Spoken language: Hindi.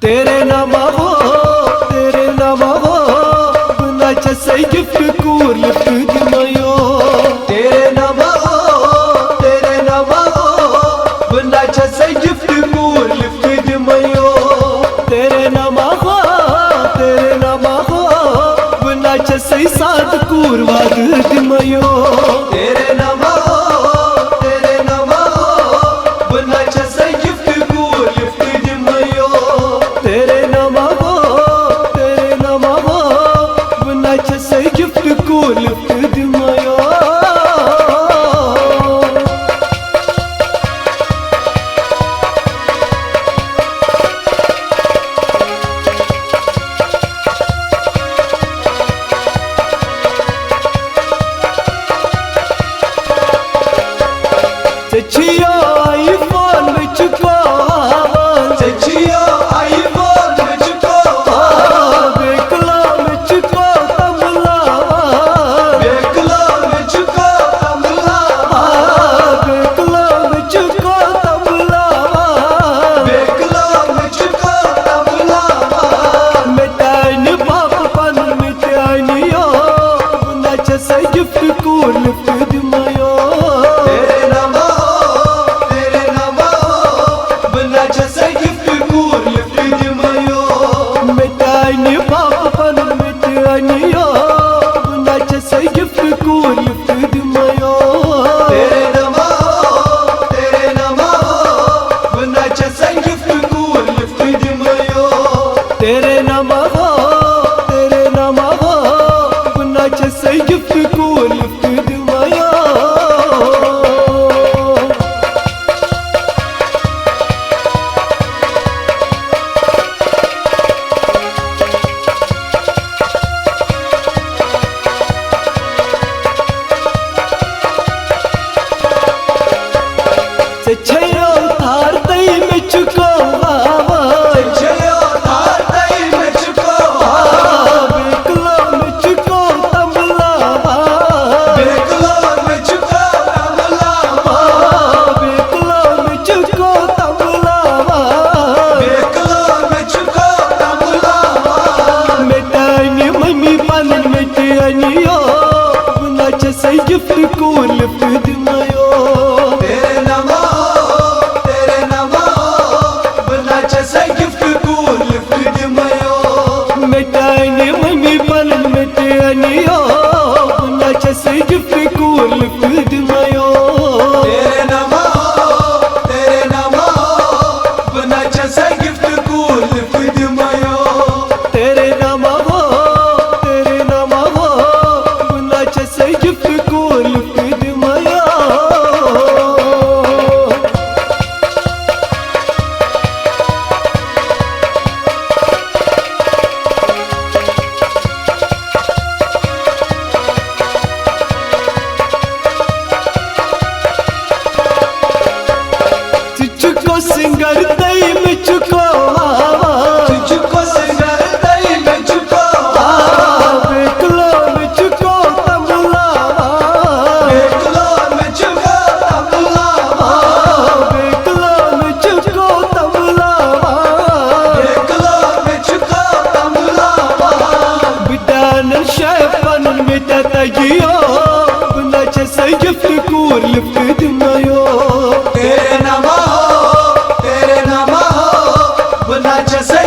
तेरे नामा हो बना सही गिफ्ट कूर लिफ्ट दिमायो तेरे नामा हो बना सही गिफ्ट कूर लिफ्ट दिमायो तेरे नामा हो बना सही साथ कूर वाद दिमायो तेरे नामा हो बना सही गिफ्ट कूर लिफ्ट दिमायो तेरे नामा हो बना सही गिफ्ट कूर लिफ्ट दिमायो चचियो आईफोन में चुको बेकला में चुको तबला बेकला में चुको तबला मिटाइनी बाप पन मिटाइनियो बना सही गिफ्ट कूर लिफ्ट दिमायो मिटाइनी बाप पन मिटाइनियो बना सही गिफ्ट कूर लिफ्ट दिमायो तेरे नामा हो बना सही गिफ्ट कूर लिफ्ट दिमायो तेरे नामा हो बना सही गिफ्ट कूर लिफ्ट दिमायो छयो थार दई में चुको बेकला में चुको तबला बेकला में चुको तबला मिटाइनी मम्मी पन मिटाइनियो बना सही गिफ्ट कूर लिफ्ट दिमायो तेरे नामा हो बना सही गिफ्ट कूर लिफ्ट दिमायो मिटाइनी मम्मी पन मिटाइनियो बना सही गिफ्ट कूर लिफ्ट दिमायो तेरे नामा हो बना सही गिफ्ट कूर लिफ्ट दिमायो तेरे नामा हो बना सही गिफ्ट कूर लिफ्ट दिमायो चुको सिंगर दई में चुको बेकला में चुको तबला बेकला में चुको तबला बिटान शैपन मिटा तगियो बना सही गिफ्ट कूर लिफ्ट दिमायो तेरे नामा हो बना सही